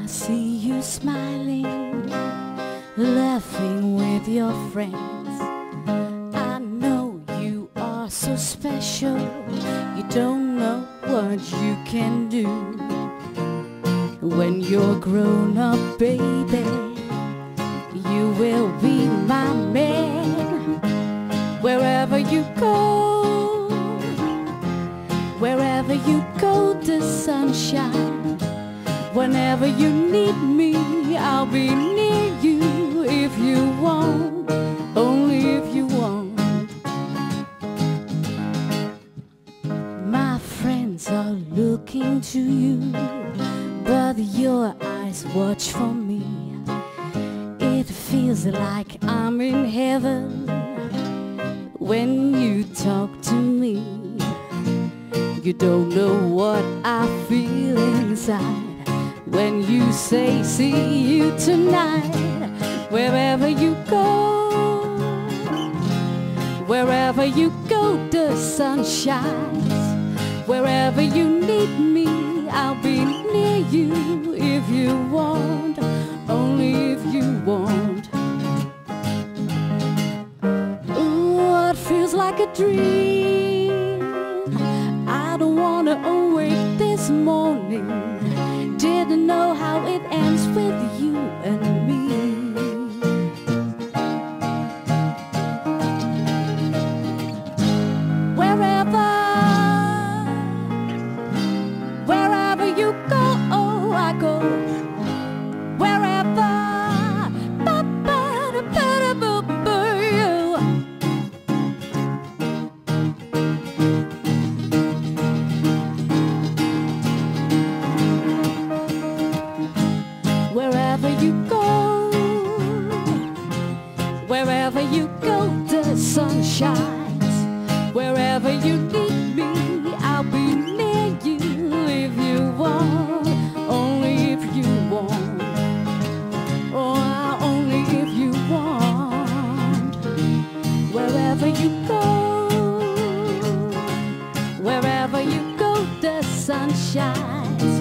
I see you smiling, laughing with your friends. I know you are so special, you don't know what you can do. When you're grown up, baby, you will be my man. Wherever you go, wherever you go, the sunshine. Whenever you need me, I'll be near you. If you want, only if you want. My friends are looking to you, but your eyes watch for me. It feels like I'm in heaven when you talk to me. You don't know what I feel inside when you say, see you tonight. Wherever you go, wherever you go, the sun shines. Wherever you need me, I'll be near you. If you want, only if you want. Ooh, it feels like a dream. I don't wanna awake this morning. Didn't know how it ends with you and me. Wherever you go, oh, I go. Wherever, wherever you go, wherever you go, the sun shines. Wherever you need me, I'll be near you. If you want, only if you want. Oh, only if you want. Wherever you go, wherever you go, the sun shines.